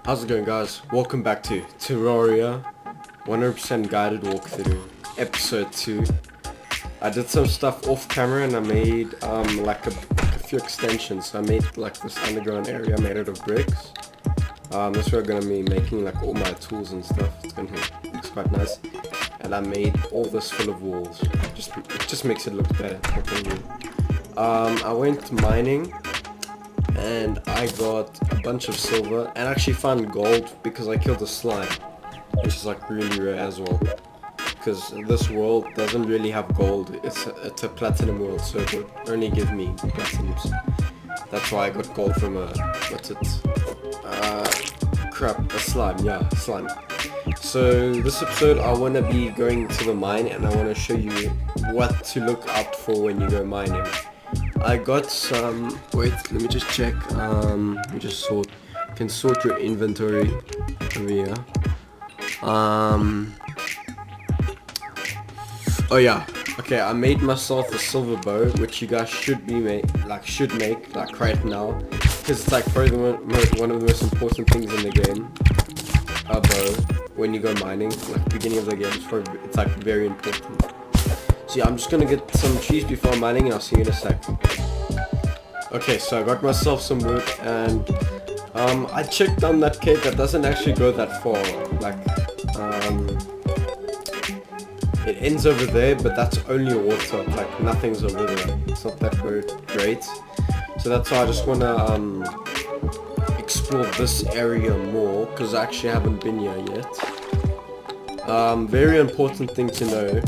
How's it going, guys? Welcome back to Terraria 100% guided walkthrough episode 2. I did some stuff off camera and I made like a few extensions. So I made like this underground area made out of bricks. That's where I'm gonna be making like all my tools and stuff. It's quite nice. And I made all this full of walls. It just makes it look better. I went mining and I got a bunch of silver and actually found gold because I killed a slime, which is like really rare as well, because this world doesn't really have gold. It's a platinum world, so it would only give me platinums. That's why I got gold from a slime. So this episode I want to be going to the mine and I want to show you what to look out for when you go mining. I got some, wait, let me just check, let me just sort, you can sort your inventory over here. Oh yeah, okay, I made myself a silver bow, which you guys should make right now, because it's like probably one of the most important things in the game, a bow, when you go mining, like beginning of the game, it's like very important. So yeah, I'm just gonna get some trees before mining and I'll see you in a sec. Okay, so I got myself some wood and I checked on that cave that doesn't actually go that far. Like, it ends over there, but that's only water. Like, nothing's over there. It's not that great. So that's why I just wanna explore this area more, because I actually haven't been here yet. Very important thing to know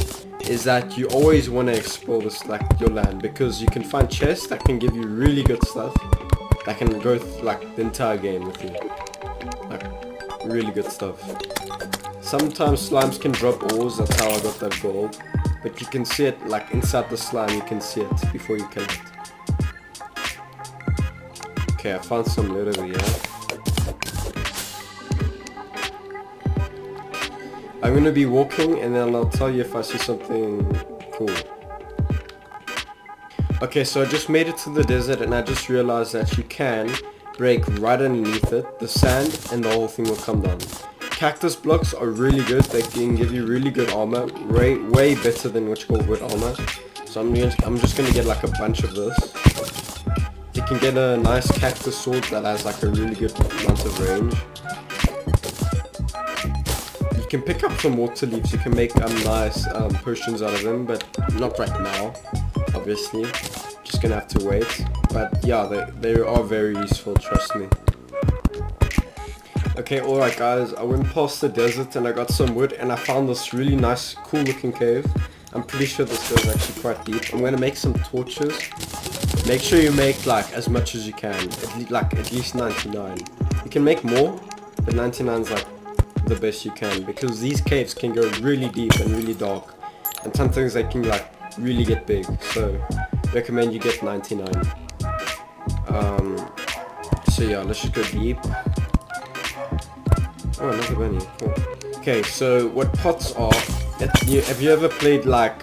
is that you always want to explore this, like, your land, because you can find chests that can give you really good stuff that can go like the entire game with you, like really good stuff. Sometimes slimes can drop ores, that's how I got that gold, but you can see it like inside the slime, you can see it before you kill it. Okay, I found some loot over here. I'm gonna be walking and then I'll tell you if I see something cool. Okay, so I just made it to the desert and I just realized that you can break right underneath it, the sand, and the whole thing will come down. Cactus blocks are really good, they can give you really good armor, way better than witch gold wood armor. So I'm just gonna get like a bunch of this. You can get a nice cactus sword that has like a really good amount of range. You can pick up some water leaves, you can make nice potions out of them, but not right now, obviously. Just gonna have to wait. But yeah, they are very useful, trust me. Okay, alright guys, I went past the desert and I got some wood and I found this really nice, cool looking cave. I'm pretty sure this goes actually quite deep. I'm gonna make some torches. Make sure you make like as much as you can, at least 99. You can make more, but 99 is like the best you can, because these caves can go really deep and really dark, and sometimes they can like really get big, so recommend you get 99. So yeah, let's just go deep. Oh, another bunny, cool. Okay, so what pots are, have you ever played like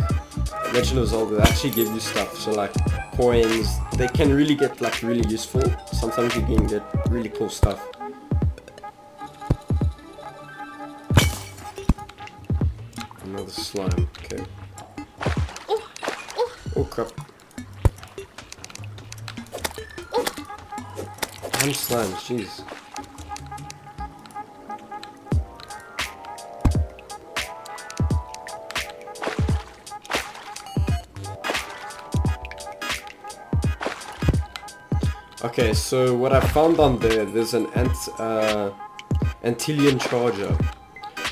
Legend of Zelda? They actually give you stuff, so like coins, they can really get like really useful. Sometimes you can get really cool stuff. Another slime, okay. Oh crap. Damn slimes, jeez. Okay, so what I found on there's an Antillean charger.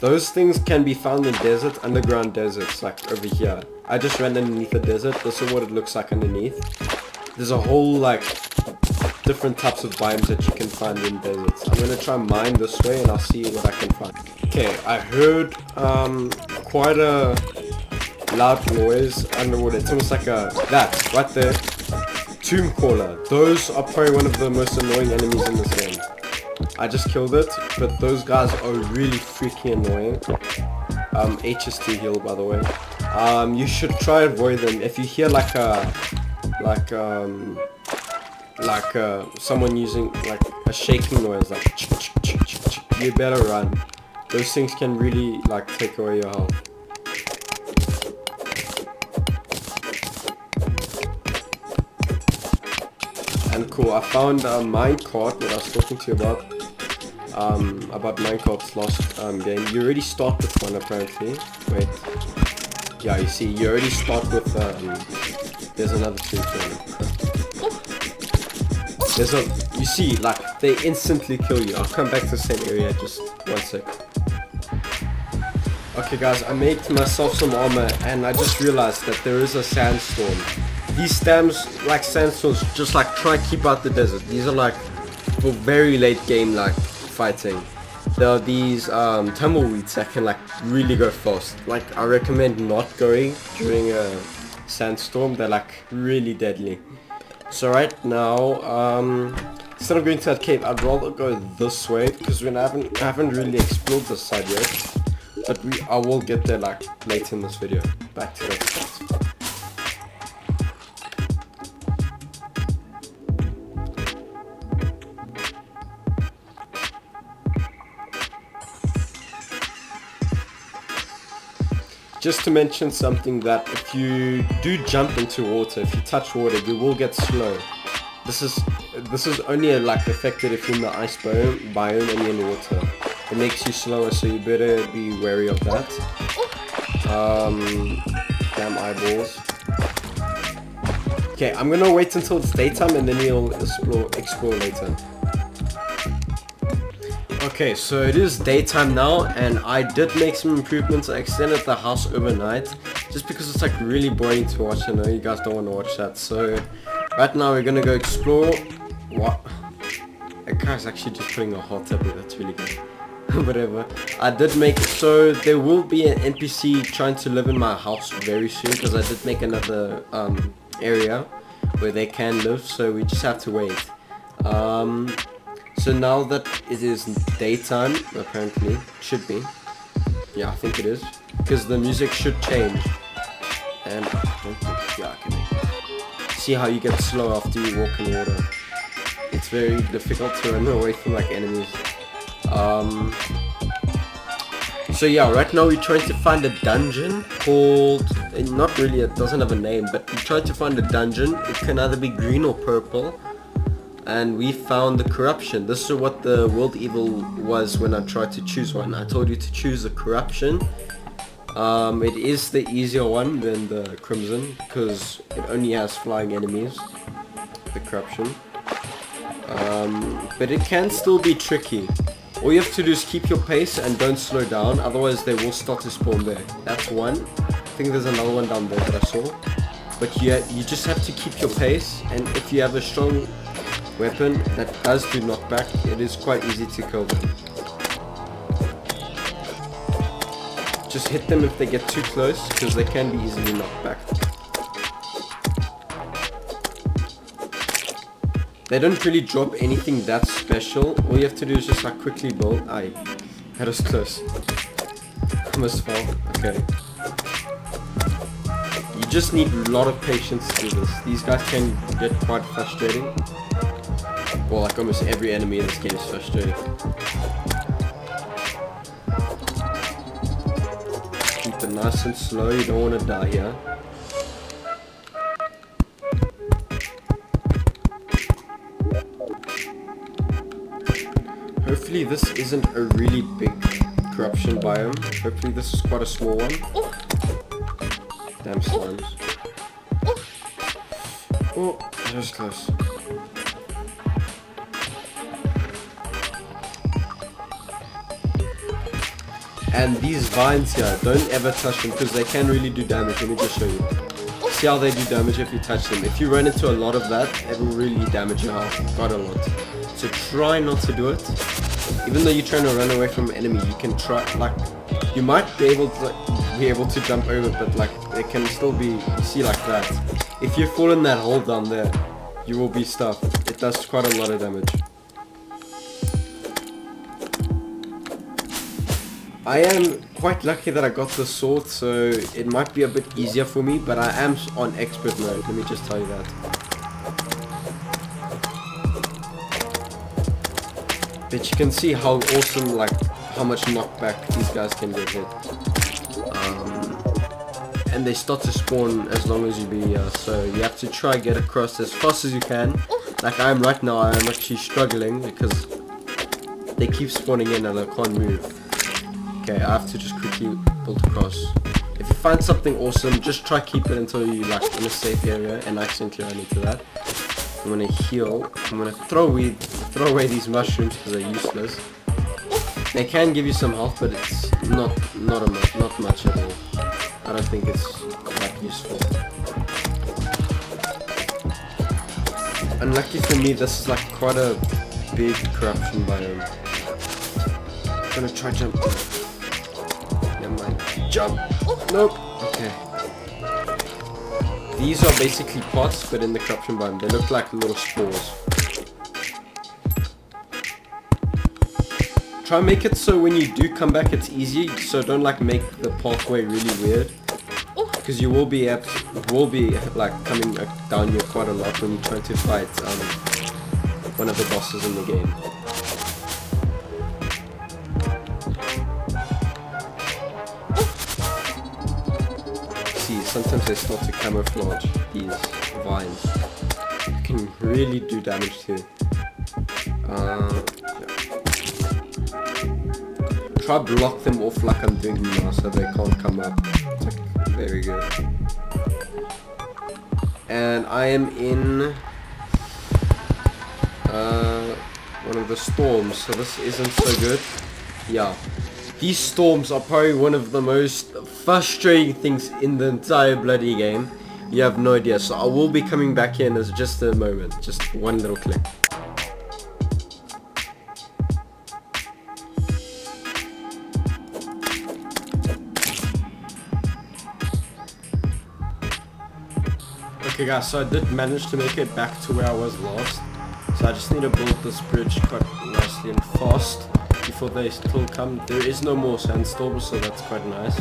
Those things can be found in underground deserts, like over here. I just ran underneath the desert, this is what it looks like underneath. There's a whole like different types of biomes that you can find in deserts. I'm gonna try mine this way and I'll see what I can find. Okay, I heard quite a loud noise underwater. It's almost like that, right there. Tomb Caller. Those are probably one of the most annoying enemies in this game. I just killed it, but those guys are really freaking annoying. HS2 heal, by the way. You should try avoid them. If you hear like someone using like a shaking noise, like you better run. Those things can really like take away your health. And cool, I found a minecart that I was talking to you about minecarts last game. You already start with one apparently. Wait. Yeah, you see, you already start with there's another tree. You see, like, they instantly kill you. I'll come back to the same area, just 1 sec. Okay guys, I made myself some armor and I just realized that there is a sandstorm. These sandstorms, just like try and keep out the desert. These are like for very late game like fighting. There are these tumbleweeds that can like really go fast. Like I recommend not going during a sandstorm. They're like really deadly. So right now, instead of going to that cave, I'd rather go this way because I haven't really explored this side yet. But I will get there like later in this video. Back to that spot. Just to mention something, that if you do jump into water, if you touch water, you will get slow. This is only like affected if you're in the ice biome and you're in water. It makes you slower, so you better be wary of that. Damn eyeballs. Okay, I'm gonna wait until it's daytime and then we'll explore later. Okay, so it is daytime now and I did make some improvements. I extended the house overnight just because it's like really boring to watch. I know you guys don't want to watch that. So right now we're gonna go explore. What? That guy's actually just putting a hot tub here. That's really good. Whatever. I did make it so there will be an NPC trying to live in my house very soon because I did make another area where they can live. So we just have to wait. So now that it is daytime, apparently, should be. Yeah, I think it is. Because the music should change. And I don't think, yeah, I can make it. See how you get slow after you walk in water. It's very difficult to run away from like enemies. So yeah, right now we're trying to find a dungeon called, not really, it doesn't have a name, but we tried to find a dungeon. It can either be green or purple. And we found the corruption. This is what the world evil was when I tried to choose one. I told you to choose the corruption. It is the easier one than the crimson because it only has flying enemies, the corruption. But it can still be tricky. All you have to do is keep your pace and don't slow down, otherwise they will start to spawn there. That's one. I think there's another one down there that I saw. But you just have to keep your pace, and if you have a strong weapon that does do knockback, it is quite easy to kill them. Just hit them if they get too close, because they can be easily knocked back. They don't really drop anything that special. All you have to do is just like quickly build. Aye, that was close. Almost fell. Okay. You just need a lot of patience to do this. These guys can get quite frustrating. Well, like almost every enemy in this game is frustrating. Keep it nice and slow, you don't want to die here. Hopefully this isn't a really big corruption biome. Hopefully this is quite a small one. Damn slimes. Oh, that was close. And these vines here, don't ever touch them because they can really do damage. Let me just show you. See how they do damage if you touch them. If you run into a lot of that, it will really damage your health quite a lot. So try not to do it. Even though you're trying to run away from an enemy, you can try, like, you might be able to jump over, but like, they can still be, see like that. If you fall in that hole down there, you will be stuffed. It does quite a lot of damage. I am quite lucky that I got the sword, so it might be a bit easier for me, but I am on expert mode, let me just tell you that. But you can see how awesome, like, how much knockback these guys can get hit. And they start to spawn as long as you be here, so you have to try get across as fast as you can. Like I am right now, I am actually struggling because they keep spawning in and I can't move. Okay, I have to just quickly build across. If you find something awesome, just try keep it until you like in a safe area and accidentally run into that. I'm gonna heal. I'm gonna throw away these mushrooms because they're useless. They can give you some health, but it's not much at all. I don't think it's that useful. Unlucky for me, this is like quite a big corruption biome. I'm gonna try jump. Never mind. Jump! Nope! Okay. These are basically pots, but in the corruption biome. They look like little spores. Try and make it so when you do come back it's easy, so don't like make the pathway really weird. Because you will be like coming down here quite a lot when you're trying to fight one of the bosses in the game. See, sometimes they start to camouflage these vines. You can really do damage too. Try block them off like I'm doing now so they can't come up. Very good. And I am in one of the storms, so this isn't so good. Yeah. These storms are probably one of the most frustrating things in the entire bloody game. You have no idea. So I will be coming back in as just a moment. Just one little click. Okay guys, so I did manage to make it back to where I was last. So I just need to build this bridge quite nicely and fast before they still come. There is no more sandstorms, so that's quite nice.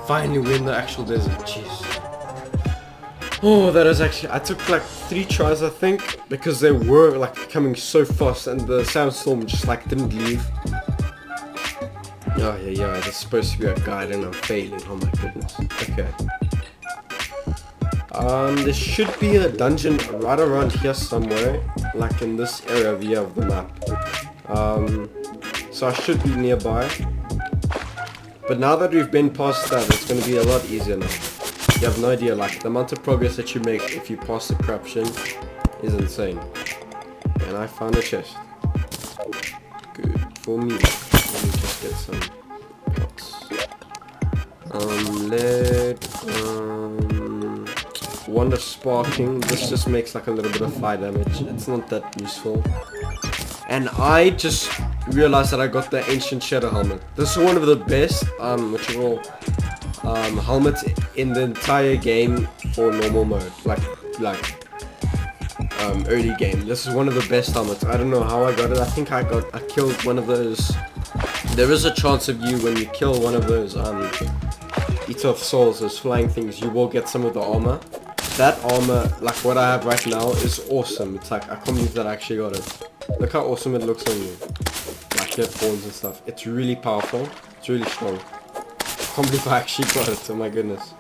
Finally we're in the actual desert, jeez. Oh, that is actually, I took like 3 tries I think, because they were like coming so fast and the sandstorm just like didn't leave. Oh yeah, there's supposed to be a guide and I'm failing, oh my goodness. Okay. There should be a dungeon right around here somewhere, like in this area view of the map. So I should be nearby. But now that we've been past that, it's going to be a lot easier now. You have no idea, like the amount of progress that you make if you pass the corruption is insane. And I found a chest. Good for me. Let me just get some pots. Lead, Wonder Sparking. This just makes like a little bit of fire damage. It's not that useful. And I just realized that I got the Ancient Shadow Helmet. This is one of the best helmets in the entire game for normal mode. Like early game. This is one of the best helmets. I don't know how I got it. I think I killed one of those. There is a chance of you when you kill one of those Eater of Souls, those flying things, you will get some of the armor. That armor, like what I have right now, is awesome. It's like, I can't believe that I actually got it. Look how awesome it looks on you. Like your horns and stuff. It's really powerful. It's really strong. I can't believe I actually got it. Oh my goodness.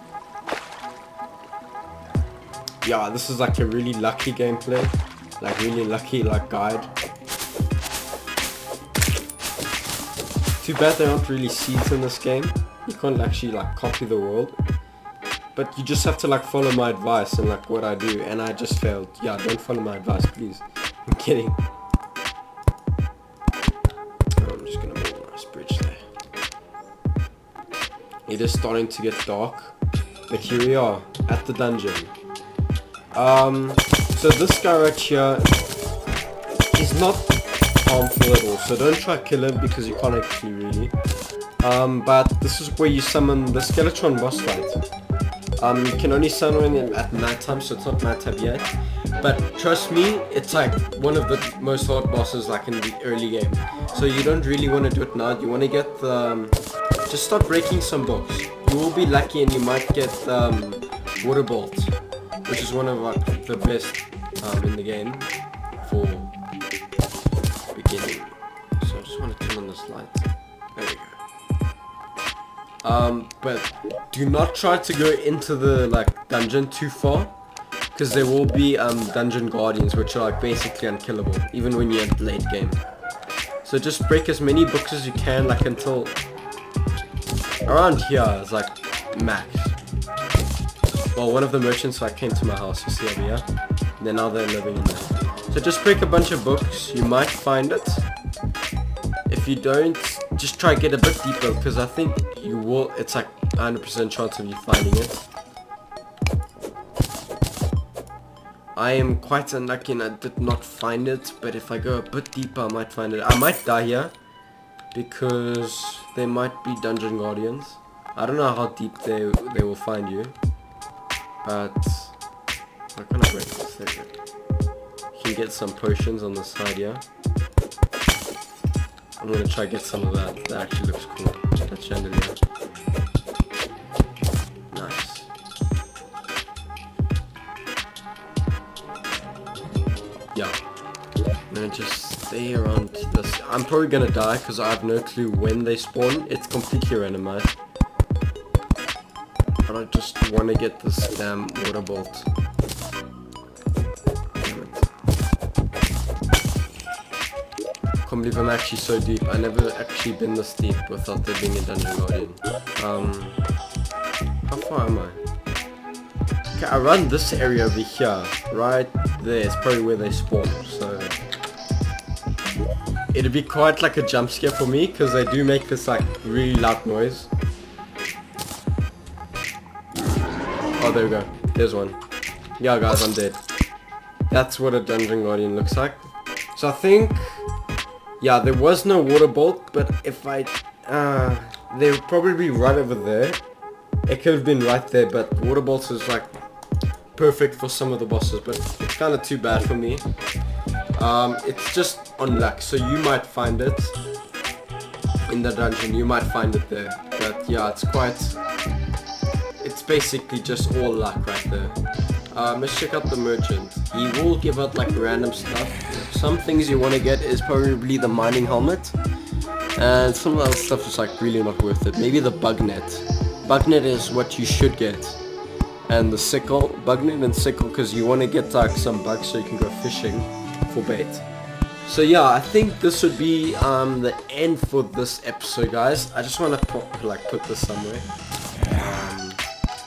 Yeah, this is like a really lucky gameplay. Like really lucky like guide. Too bad there aren't really seeds in this game. You can't actually like copy the world. But you just have to like follow my advice and like what I do, and I just failed. Yeah, don't follow my advice, please. I'm kidding. I'm just gonna make a nice bridge there. It is starting to get dark, but here we are at the dungeon. So this guy right here is not harmful at all, so don't try to kill him because you can't actually really. But this is where you summon the Skeletron boss fight. You can only summon him at night time, so it's not night time yet. But trust me, it's like one of the most hard bosses like in the early game. So you don't really want to do it now. You want to get the... just start breaking some books. You will be lucky and you might get Water Bolt, which is one of like, the best in the game for beginners. But do not try to go into the like dungeon too far, because there will be dungeon guardians which are like basically unkillable even when you're at late game. So just break as many books as you can, like until around here is like max. Well, one of the merchants like came to my house, you see over here. And then now they're living in there. So just break a bunch of books, you might find it. If you don't, just try to get a bit deeper, because I think you will, it's like 100% chance of you finding it. I am quite unlucky and I did not find it, but if I go a bit deeper I might find it. I might die here, because there might be dungeon guardians. I don't know how deep they will find you, but I kind of break this thing. You can get some potions on the side here. I'm gonna try to get some of that. That actually looks cool. That chandelier. Nice. Yeah. I'm gonna just stay around this. I'm probably gonna die because I have no clue when they spawn. It's completely randomized. But I just want to get this damn water bolt. Damn it. I can't believe I'm actually so deep. I never actually been this deep without there being a dungeon guardian. How far am I? Okay, I run this area over here. Right there. It's probably where they spawn. So it'd be quite like a jump scare for me, because they do make this like really loud noise. Oh, there we go. There's one. Yeah, guys, I'm dead. That's what a dungeon guardian looks like. So I think, yeah, there was no water bolt, but if they would probably be right over there. It could have been right there, but water bolts is like perfect for some of the bosses, but it's kind of too bad for me. It's just on luck, so you might find it in the dungeon. You might find it there, but yeah, it's basically just all luck right there. Let's check out the merchant. He will give out like random stuff. Some things you want to get is probably the mining helmet, and some of the other stuff is like really not worth it. Maybe the bug net. Bug net is what you should get, and the sickle, bug net and sickle, because you want to get like some bugs so you can go fishing for bait. So yeah, I think this would be the end for this episode, guys. I just want to put this somewhere.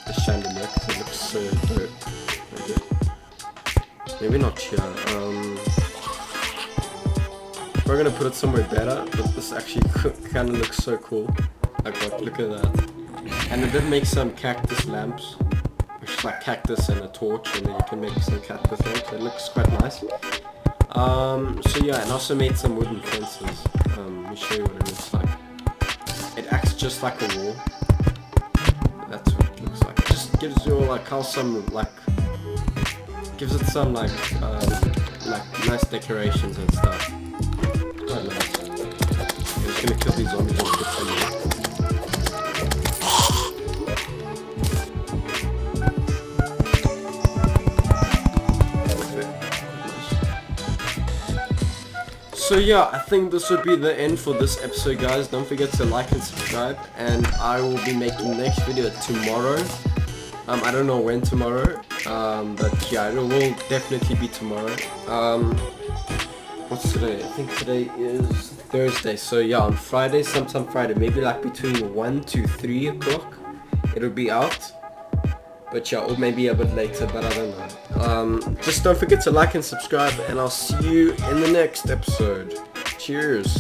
The chandelier, because it looks so dope. Okay. Maybe not here. We're gonna put it somewhere better, but this actually kind of looks so cool. Like, what? Look at that. And it did make some cactus lamps, which is like cactus and a torch, and then you can make some cactus lamps. It looks quite nice. So yeah, and also made some wooden fences. Let me show you what it looks like. It acts just like a wall. That's what it looks like. It just gives you like gives it some like nice decorations and stuff. Quite nice. I'm just gonna kill these zombies and get some. So yeah, I think this would be the end for this episode, guys. Don't forget to like and subscribe, and I will be making the next video tomorrow. I don't know when tomorrow, but yeah, it will definitely be tomorrow. What's today? I think today is Thursday, so yeah, on Friday, sometime Friday, maybe like between 1 to 3 o'clock, it'll be out. But yeah, or maybe a bit later, but I don't know. Just don't forget to like and subscribe, and I'll see you in the next episode. Cheers.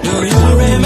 Do you remember?